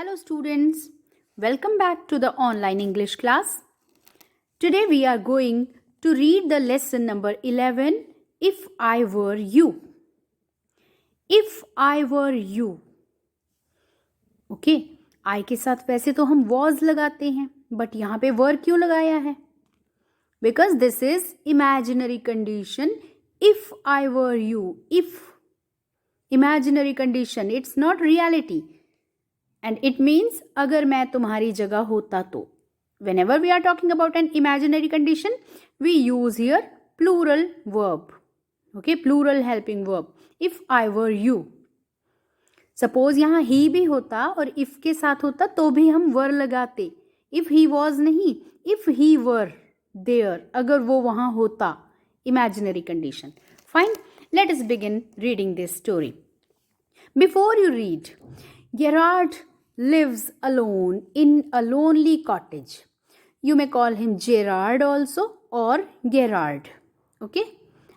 Hello students, welcome back to the online English class. Today we are going to read the lesson number 11, If I Were You. If I were you. Okay, I के साथ वैसे तो हम was लगाते हैं, but यहाँ पे were क्यों लगाया है? Because this is imaginary condition. If I were you. If imaginary condition, it's not reality. And it means अगर मैं तुम्हारी जगह होता तो. Whenever we are talking about an imaginary condition, we use here plural verb. Okay, plural helping verb. If I were you. Suppose यहाँ he भी होता और if के साथ होता तो भी हम were लगाते. If he was नहीं, if he were there, अगर वो वहाँ होता. Imaginary condition. Fine. Let us begin reading this story. Before you read, Gerard lives alone in a lonely cottage. You may call him Gerard also or Gerard. Okay,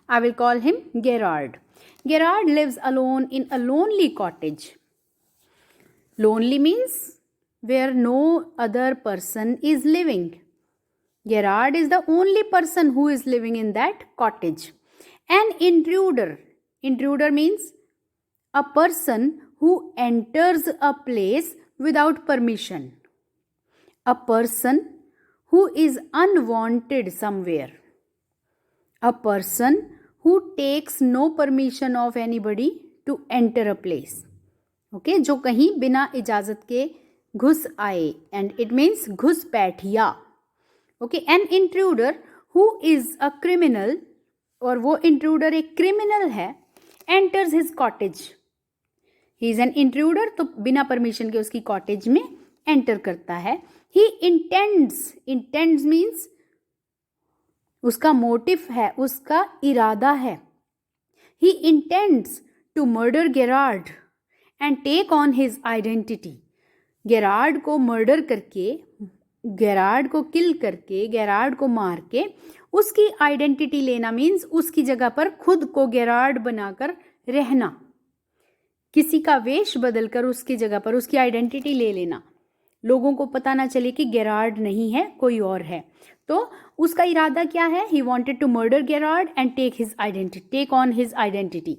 I will call him Gerard. Gerard lives alone in a lonely cottage. Lonely means where no other person is living. Gerard is the only person who is living in that cottage. An intruder. Intruder means a person who enters a place without permission. A person who is unwanted somewhere. A person who takes no permission of anybody to enter a place. Okay, जो कहीं बिना इजाजत के घुस आए. And it means घुसपैठिया. Okay, an intruder who is a criminal और वो intruder एक criminal है, enters his cottage. He is an intruder, तो बिना परमिशन के उसकी कॉटेज में एंटर करता है. He intends means उसका मोटिव है, उसका इरादा है. He intends to murder Gerard and take on his identity. Gerard को मर्डर करके, Gerard को किल करके, Gerard को मार के उसकी आइडेंटिटी लेना मीन्स उसकी जगह पर खुद को Gerard बनाकर रहना. किसी का वेश बदलकर उसकी जगह पर उसकी आइडेंटिटी ले लेना. लोगों को पता ना चले कि गेरार्ड नहीं है, कोई और है. तो उसका इरादा क्या है? He wanted to murder Gerard and take on his identity.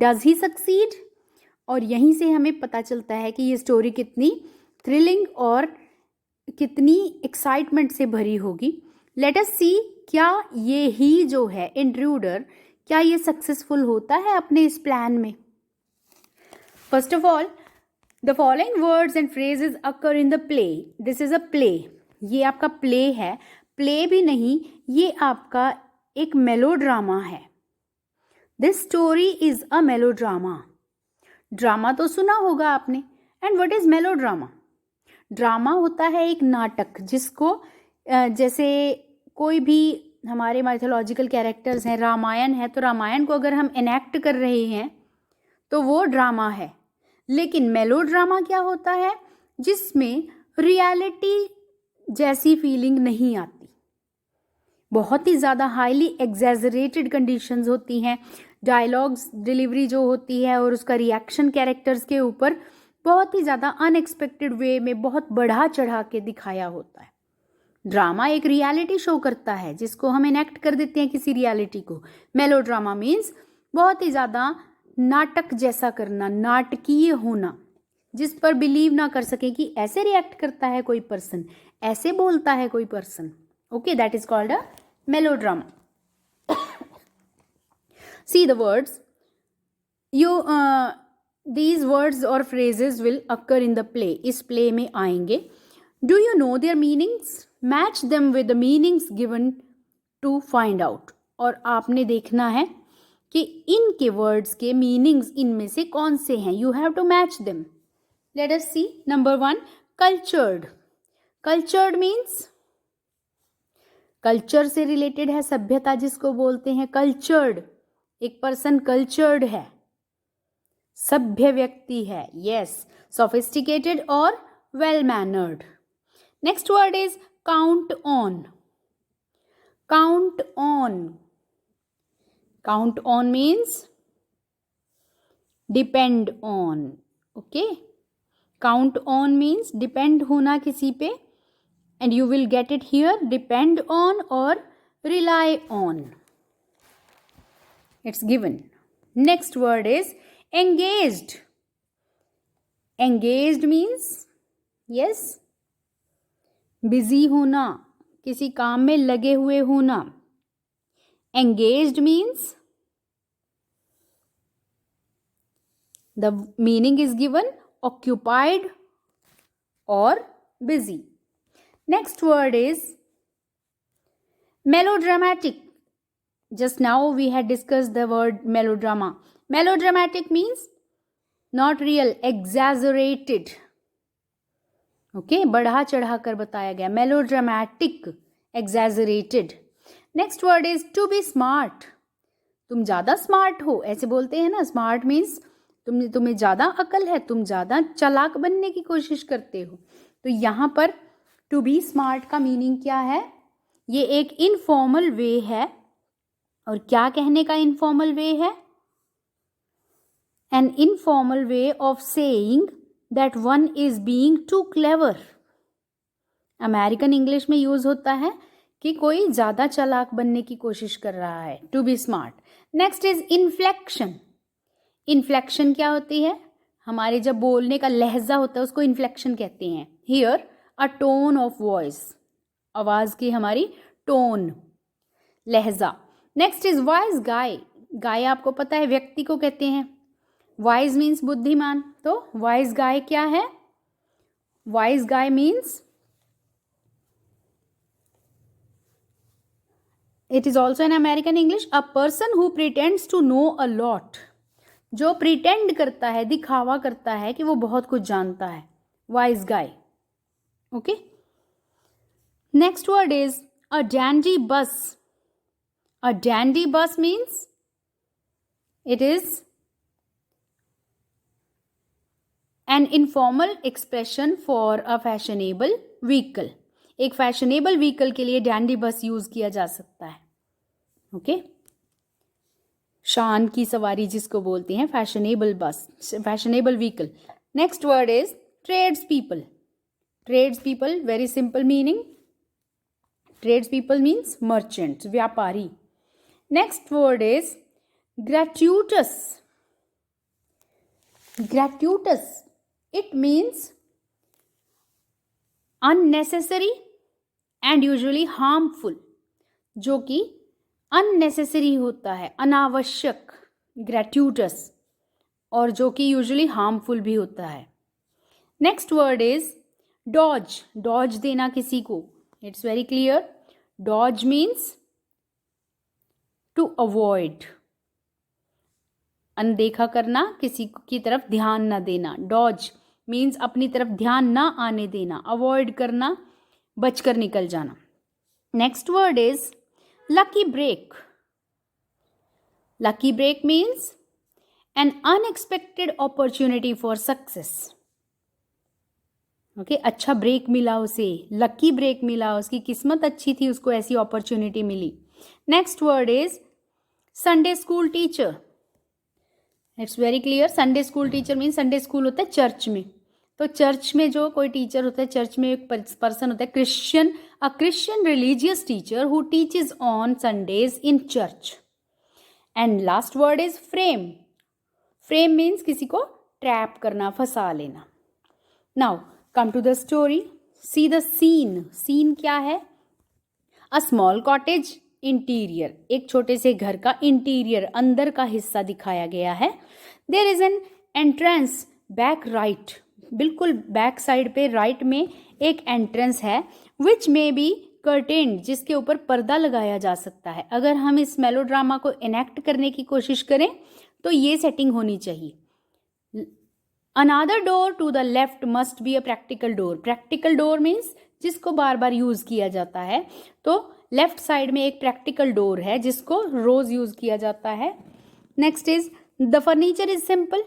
Does he succeed? और यहीं से हमें पता चलता है कि ये स्टोरी कितनी थ्रिलिंग और कितनी एक्साइटमेंट से भरी होगी. Let us see क्या ये ही जो है इंट्रूडर, क्या ये सक्सेसफुल होता है अपने इस प्लान में. First of all, the following words and phrases occur in the play. This is a play. ये आपका play है. Play भी नहीं, ये आपका एक melodrama है. This story is a melodrama. Drama तो सुना होगा आपने. And what is melodrama? Drama होता है एक नाटक जिसको जैसे कोई भी हमारे माइथोलॉजिकल कैरेक्टर्स हैं, रामायण है तो रामायण को अगर हम एनेक्ट कर रहे हैं तो वो ड्रामा है. लेकिन मेलोड्रामा क्या होता है? जिसमें रियलिटी जैसी फीलिंग नहीं आती. बहुत ही ज़्यादा हाईली एग्जैजरेटेड कंडीशंस होती हैं. डायलॉग्स डिलीवरी जो होती है और उसका रिएक्शन कैरेक्टर्स के ऊपर बहुत ही ज़्यादा अनएक्सपेक्टेड वे में बहुत बढ़ा चढ़ा के दिखाया होता है. ड्रामा एक रियलिटी शो करता है जिसको हम इनेक्ट कर देते हैं किसी रियलिटी को. मेलोड्रामा मीन्स बहुत ही ज़्यादा नाटक जैसा करना, नाटकीय होना, जिस पर बिलीव ना कर सके कि ऐसे रिएक्ट करता है कोई पर्सन, ऐसे बोलता है कोई person. Okay, that is called a melodrama. See the words. these words or phrases will occur in the play. इस play में आएंगे. Do you know their meanings? Match them with the meanings given to find out. और आपने देखना है कि इनके words के मीनिंग्स इनमें से कौन से हैं. You have to match them. Let us see. Number 1, cultured. Cultured means culture से रिलेटेड है, सभ्यता जिसको बोलते हैं. कल्चर्ड, एक पर्सन कल्चर्ड है, सभ्य व्यक्ति है. यस, सोफिस्टिकेटेड और well mannered. Next word is count on. Count on. Count on means depend on. Okay, count on means depend होना किसी पे, and you will get it here, depend on और rely on. It's given. Next word is engaged. Engaged means yes, busy होना, किसी काम में लगे हुए होना. Engaged means the meaning is given occupied or busy. Next word is melodramatic. Just now we had discussed the word melodrama. Melodramatic means not real, exaggerated. Okay, बढ़ा चढ़ा कर बताया गया. Melodramatic, exaggerated. Next word is to be smart. तुम ज़्यादा smart हो, ऐसे बोलते हैं ना. स्मार्ट मीन्स तुम्हें ज़्यादा अकल है, तुम ज़्यादा चालाक बनने की कोशिश करते हो. तो यहाँ पर to be smart का मीनिंग क्या है? ये एक इनफॉर्मल वे है. और क्या कहने का इनफॉर्मल वे है? An informal way of saying that one is being too clever. American English में यूज होता है कि कोई ज्यादा चालाक बनने की कोशिश कर रहा है. To be smart. Next is inflection. Inflection क्या होती है? हमारे जब बोलने का लहजा होता है उसको इन्फ्लेक्शन कहते हैं. Here a tone of voice, आवाज की हमारी टोन, लहजा. नेक्स्ट इज वाइज गाय. गाय आपको पता है व्यक्ति को कहते हैं. वाइज मीन्स बुद्धिमान. तो वाइज गाय क्या है? Wise guy means it is also in American English a person who pretends to know a lot. जो प्रिटेंड करता है, दिखावा करता है कि वो बहुत कुछ जानता है. Wise guy. Okay. Next word is a dandy बस. A dandy bus means it is an informal expression for a fashionable vehicle. एक fashionable vehicle के लिए dandy bus यूज किया जा सकता है. ओके. शान की सवारी जिसको बोलते हैं, fashionable bus, fashionable vehicle. Next word is tradespeople. Tradespeople, very simple meaning. Tradespeople means merchants, व्यापारी. Next word is gratuitous. Gratuitous, it means unnecessary and usually harmful. जो कि unnecessary होता है, अनावश्यक, gratuitous, और जो कि usually harmful भी होता है. Next word is dodge. Dodge देना किसी को. It's very clear. Dodge means to avoid, अनदेखा करना, किसी की तरफ ध्यान ना देना. Dodge means अपनी तरफ ध्यान ना आने देना, avoid करना, बचकर निकल जाना. Next word is lucky break. Lucky break means an unexpected opportunity for success. Okay, अच्छा ब्रेक मिला उसे, लकी ब्रेक मिला, उसकी किस्मत अच्छी थी, उसको ऐसी अपॉर्चुनिटी मिली. Next word is Sunday school teacher. It's very clear. Sunday school teacher mean Sunday school होता है चर्च में. तो चर्च में जो कोई टीचर होता है, चर्च में एक पर्सन होता है Christian, a Christian religious teacher who teaches on Sundays in church. And last word is frame. Frame means किसी को ट्रैप करना, फंसा लेना. Now come to the story. See the scene. Scene क्या है? A small cottage interior. एक छोटे से घर का इंटीरियर, अंदर का हिस्सा दिखाया गया है. There is an entrance back right. बिल्कुल बैक साइड पे राइट में एक एंट्रेंस है. विच मे बी कर्टेन्ड, जिसके ऊपर पर्दा लगाया जा सकता है. अगर हम इस मेलोड्रामा को इनेक्ट करने की कोशिश करें तो ये सेटिंग होनी चाहिए. Another door to the left must be a practical door. Practical door means जिसको बार बार यूज किया जाता है. तो लेफ्ट साइड में एक प्रैक्टिकल डोर है जिसको रोज यूज किया जाता है. Next is the furniture is simple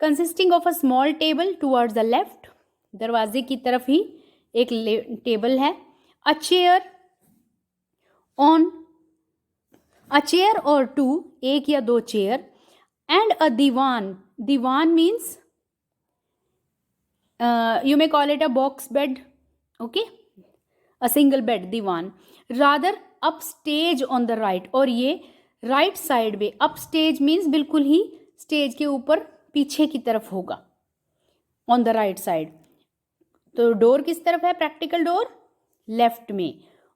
consisting of a small table towards the left. दरवाजे की तरफ ही एक टेबल है. अ चेयर और टू, एक या दो chair. And a divan. Divan means You may call it a box bed, okay, a single bed, divan. Rather upstage on the right, और ये राइट साइड में. अपस्टेज मीन्स बिल्कुल ही स्टेज के ऊपर पीछे की तरफ होगा, ऑन द राइट साइड. तो डोर किस तरफ है? प्रैक्टिकल डोर लेफ्ट में,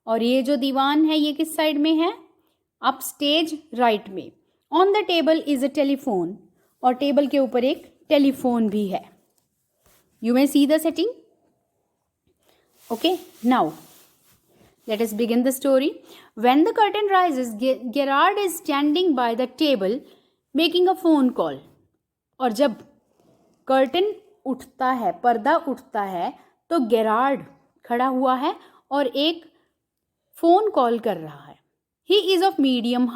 और ये जो दीवान है ये किस साइड में है? अपस्टेज राइट में. On the table is a telephone, और टेबल के ऊपर एक टेलीफोन भी है. You may see the setting. Okay, now let us begin the story. When the curtain rises, Gerard is standing by the table making a phone call. और जब curtain उठता है, पर्दा उठता है, तो गेरार्ड खड़ा हुआ है और एक फोन कॉल कर रहा है. He is of medium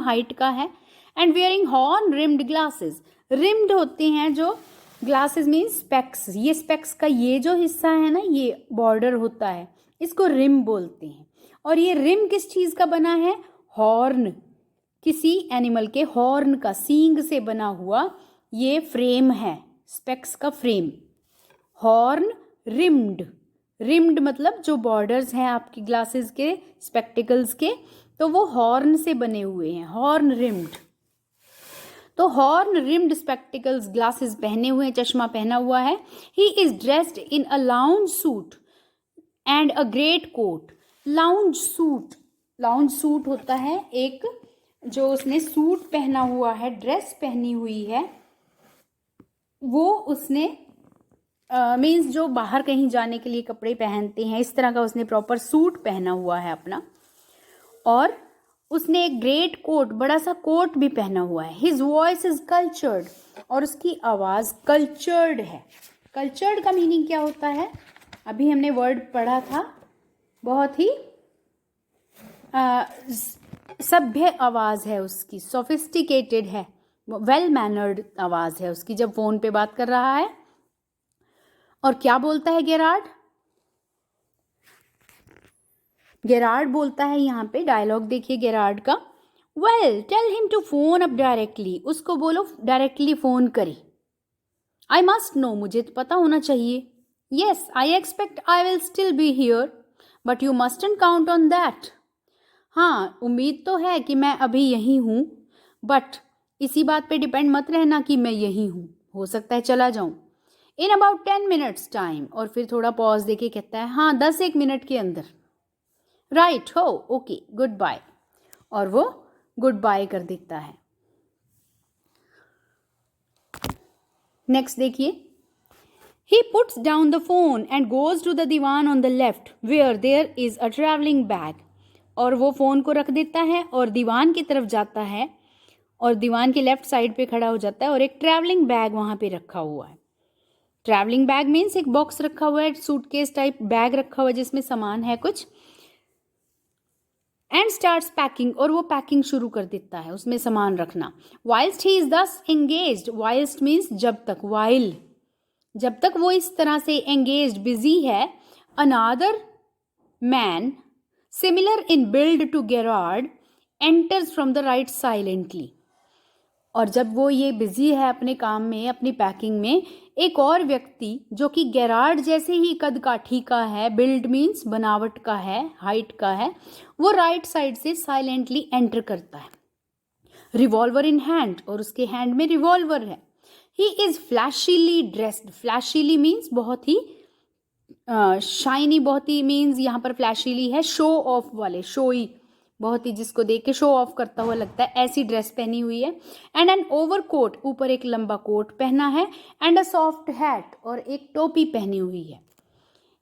height का है, and wearing horn rimmed glasses. Rimmed होते हैं जो ग्लासेस मीन्स स्पेक्स. ये स्पेक्स का ये जो हिस्सा है ना, ये बॉर्डर होता है, इसको रिम बोलते हैं. और ये रिम किस चीज का बना है? हॉर्न, किसी एनिमल के हॉर्न का, सींग से बना हुआ ये फ्रेम है, स्पेक्स का फ्रेम. Horn rimmed. रिम्ड मतलब जो बॉर्डर्स हैं आपकी ग्लासेस के, स्पेक्टिकल्स के, तो वो हॉर्न से बने हुए हैं. Horn rimmed. तो हॉर्न रिम्ड स्पेक्टिकल्स, ग्लासेस पहने हुए, चश्मा पहना हुआ है. He is dressed in a lounge suit and a great coat. Lounge suit होता है एक, जो उसने सूट पहना हुआ है, ड्रेस पहनी हुई है, वो उसने मीन्स जो बाहर कहीं जाने के लिए कपड़े पहनते हैं, इस तरह का उसने प्रॉपर सूट पहना हुआ है अपना. और उसने एक ग्रेट कोट, बड़ा सा कोट भी पहना हुआ है. हिज वॉइस इज कल्चर्ड, और उसकी आवाज़ कल्चर्ड है. कल्चर्ड का मीनिंग क्या होता है? अभी हमने वर्ड पढ़ा था, बहुत ही सभ्य आवाज़ है उसकी, सोफिस्टिकेटेड है, वेल मैनर्ड आवाज़ है उसकी जब फ़ोन पे बात कर रहा है. और क्या बोलता है गेरार्ड? गेरार्ड बोलता है यहाँ पे, डायलॉग देखिए गेरार्ड का. Well tell him to phone up directly. उसको बोलो डायरेक्टली फ़ोन करे. आई मस्ट नो, मुझे तो पता होना चाहिए. Yes, I expect I will still be here, but you mustn't count on that. हाँ, उम्मीद तो है कि मैं अभी यहीं हूँ, बट इसी बात पे डिपेंड मत रहना कि मैं यहीं हूँ, हो सकता है चला जाऊँ. In about 10 minutes time. और फिर थोड़ा पॉज देके कहता है, हाँ 10-1 मिनट के अंदर. राइट हो, ओके, गुड बाय. और वो गुड बाय कर देता है. नेक्स्ट देखिए. He puts down the phone and goes to the divan on the left where there is a traveling bag. और वो फ़ोन को रख देता है और दीवान की तरफ जाता है, और दीवान के लेफ्ट साइड पे खड़ा हो जाता है, और एक ट्रैवलिंग बैग वहाँ पे रखा हुआ है. ट्रैवलिंग बैग मीन्स एक बॉक्स रखा हुआ है, सूटकेस टाइप बैग रखा हुआ है जिसमें सामान है कुछ. एंड स्टार्ट्स पैकिंग, और वो पैकिंग शुरू कर देता है, उसमें सामान रखना. वाइल्स्ट ही इज दस एंगेज्ड. वाइल्स्ट मीन्स जब तक, वाइल जब तक वो इस तरह से एंगेज्ड, बिजी है. Another man similar in build to Gerard enters from the right silently. और जब वो ये बिजी है अपने काम में, अपनी पैकिंग में, एक और व्यक्ति जो कि गेरार्ड जैसे ही कद काठी का है, बिल्ड मीन्स बनावट का है, हाइट का है, वो राइट साइड से साइलेंटली एंटर करता है. रिवॉल्वर इन हैंड, और उसके हैंड में रिवॉल्वर है. He is flashily dressed. Flashily means बहुत ही शाइनी, बहुत ही मीन्स यहाँ पर फ्लैशीली है, शो ऑफ वाले, शोई, बहुत ही जिसको देख के शो ऑफ करता हुआ लगता है, ऐसी ड्रेस पहनी हुई है. एंड एन ओवर कोट, ऊपर एक लंबा कोट पहना है. एंड अ सॉफ्ट हैट, और एक टोपी पहनी हुई है.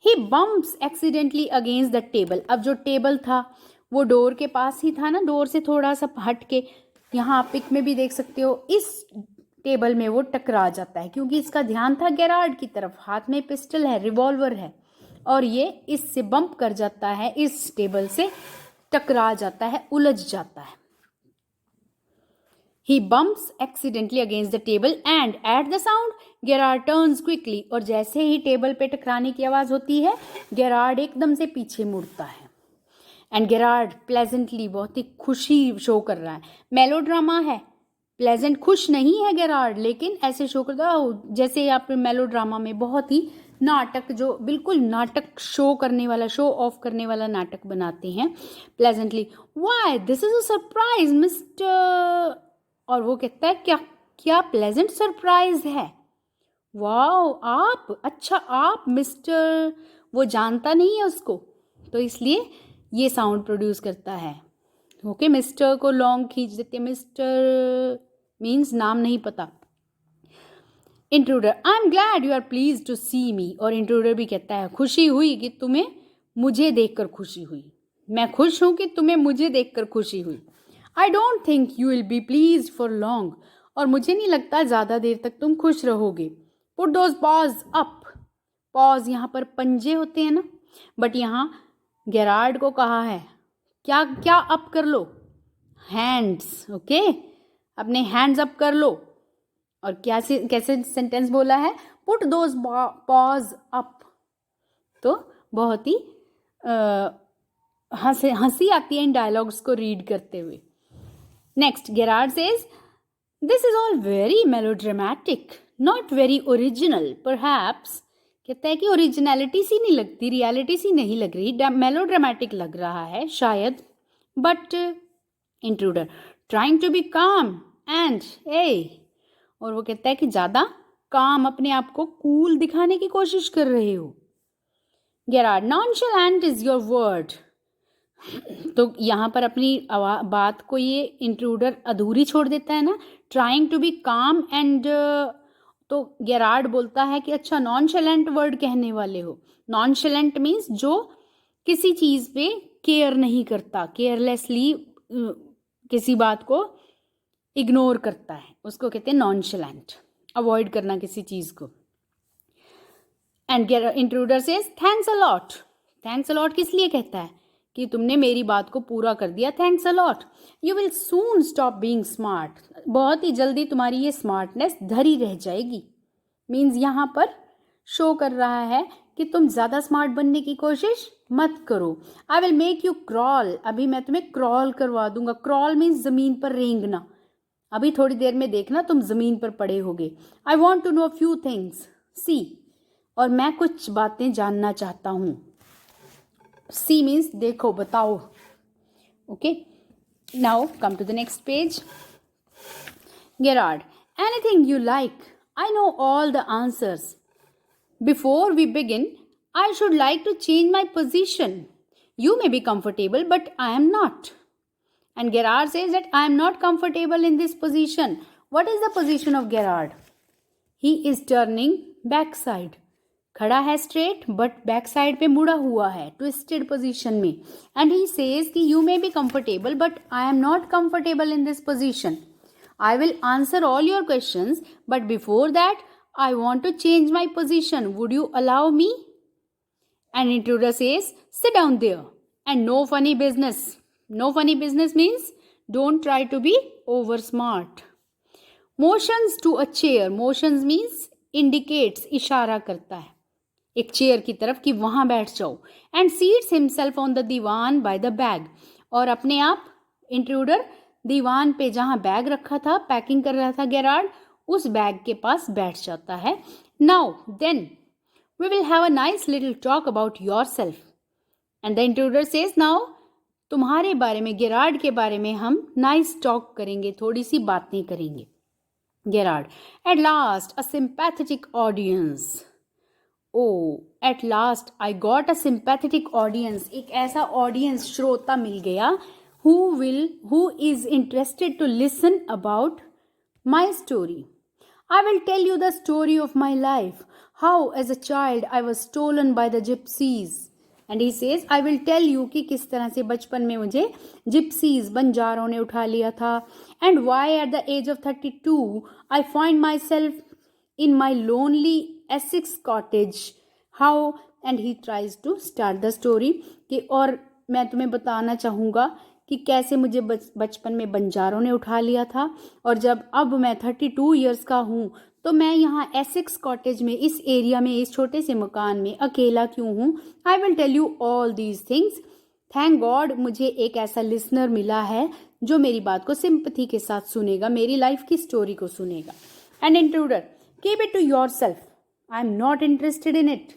He bumps accidentally against the table. अब जो टेबल था वो डोर के पास ही था ना, डोर से थोड़ा सा हट के, यहाँ आप पिक में भी देख सकते हो, इस टेबल में वो टकरा जाता है, क्योंकि इसका ध्यान था गेरार्ड की तरफ. हाथ में पिस्टल है, रिवॉल्वर है, और ये इससे बम्प कर जाता है, इस टेबल से टकरा जाता है, उलझ जाता है. He bumps accidentally against the table and at the sound Gerard turns quickly. और जैसे ही टेबल पे टकराने की आवाज़ होती है, गेरार्ड एकदम से पीछे मुड़ता है. एंड गेरार्ड प्लेजेंटली, बहुत ही खुशी शो कर रहा है. मेलोड्रामा है, प्लेजेंट खुश नहीं है गेरार्ड, लेकिन ऐसे शो करता है जैसे आप मेलोड्रामा में बहुत ही नाटक, जो बिल्कुल नाटक शो करने वाला, शो ऑफ करने वाला नाटक बनाते हैं pleasantly. Why this is a surprise mister, और वो कहता है क्या क्या प्लेजेंट सरप्राइज है। वाओ आप, अच्छा आप मिस्टर, वो जानता नहीं है उसको, तो इसलिए ये साउंड प्रोड्यूस करता है। ओके, मिस्टर को लॉन्ग खींच देते हैं, मिस्टर मीन्स नाम नहीं पता। Intruder, I am glad you are please to see me, और इंट्रूडर भी कहता है खुशी हुई कि तुम्हें मुझे देखकर खुशी हुई, मैं खुश हूं कि तुम्हें मुझे देखकर खुशी हुई। I don't think you will be please for long, और मुझे नहीं लगता ज़्यादा देर तक तुम खुश रहोगे। Put those pause up, pause यहाँ पर पंजे होते हैं ना, बट यहाँ गेरार्ड को कहा है क्या क्या अप कर लो, हैंड्स। ओके, अपने हैंड्स अप कर लो। और क्या कैसे सेंटेंस बोला है, पुट दोज पॉज अप, तो बहुत ही हंसी आती है इन डायलॉग्स को रीड करते हुए। Next Gerard says this is all very melodramatic not very original, perhaps, कहता है कि ओरिजिनलिटी सी नहीं लगती, रियलिटी सी नहीं लग रही, मेलोड्रामेटिक लग रहा है शायद। But intruder trying to be calm and a, और वो कहता है कि ज़्यादा काम, अपने आप को कूल दिखाने की कोशिश कर रहे हो। गेरार्ड नॉनशैलेंट इज योर वर्ड, तो यहाँ पर अपनी बात को ये इंट्रूडर अधूरी छोड़ देता है ना, trying to be calm and, तो गेरार्ड बोलता है कि अच्छा नॉनशैलेंट वर्ड कहने वाले हो। नॉनशैलेंट मीन्स जो किसी चीज़ पे केयर नहीं करता, केयरलेसली किसी बात को इग्नोर करता है, उसको कहते हैं नॉनशैलेंट, अवॉइड करना किसी चीज़ को। And intruder says thanks a lot, thanks a lot किस लिए कहता है कि तुमने मेरी बात को पूरा कर दिया, thanks a lot. You will soon stop being smart, बहुत ही जल्दी तुम्हारी ये स्मार्टनेस धरी रह जाएगी। मीन्स यहाँ पर शो कर रहा है कि तुम ज़्यादा स्मार्ट बनने की कोशिश मत करो। I will make you crawl, अभी मैं तुम्हें क्रॉल करवा दूंगा। क्रॉल मीन्स ज़मीन पर रेंगना, अभी थोड़ी देर में देखना तुम ज़मीन पर पड़े होगे। I want to know few things see, और मैं कुछ बातें जानना चाहता हूँ। सी मीन्स देखो, बताओ। Okay, now come to the next page. Gerard anything you like, I know all the answers. Before we begin I should like to change my position, you may be comfortable but I am not. And Gerard says that I am not comfortable in this position. What is the position of Gerard? He is turning backside. खड़ा है straight but backside पे मुड़ा हुआ है, twisted position में. And he says कि you may be comfortable but I am not comfortable in this position. I will answer all your questions but before that I want to change my position. Would you allow me? And intruder says sit down there and no funny business. No funny business means don't try to be over smart. Motions to a chair. Motions means indicates, इशारा करता है एक chair की तरफ कि वहां बैठ जाओ. And seats himself on the Diwan by the bag. और अपने आप इंट्रूडर दीवान पे जहां बैग रखा था, पैकिंग कर रहा था गेरार्ड, उस बैग के पास बैठ जाता है. Now then we will have a nice little talk about yourself. And the intruder says now तुम्हारे बारे में, गेरार्ड के बारे में हम नाइस टॉक करेंगे, थोड़ी सी बातें करेंगे. Gerard at last a sympathetic audience. Oh at last I got a sympathetic audience. एक ऐसा ऑडियंस, श्रोता मिल गया who is interested to listen about my story. I will tell you the story of my life, how as a child I was stolen by the gypsies. And he says I will tell you कि किस तरह से बचपन में मुझे gypsies, बंजारों ने उठा लिया था. And why at the age of 32 I find myself in my lonely Essex cottage. How? And he tries to start the story कि, और मैं तुम्हें बताना चाहूँगा कि कैसे मुझे बचपन में बंजारों ने उठा लिया था, और जब अब मैं 32 ईयर्स का हूँ तो मैं यहाँ एसेक्स कॉटेज में, इस एरिया में, इस छोटे से मकान में अकेला क्यों हूँ. I will tell you all these things. Thank God मुझे एक ऐसा लिसनर मिला है जो मेरी बात को सिंपथी के साथ सुनेगा, मेरी लाइफ की स्टोरी को सुनेगा. And intruder, keep it to yourself. I am not interested in it.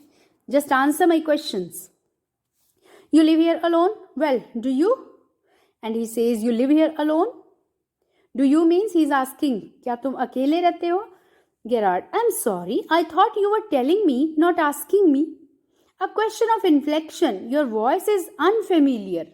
Just answer my questions. You live here alone? Well, do you? And he says, you live here alone? Do you means he's asking, क्या तुम अकेले रहते हो? Gerard, I'm sorry. I thought you were telling me, not asking me. A question of inflection. Your voice is unfamiliar.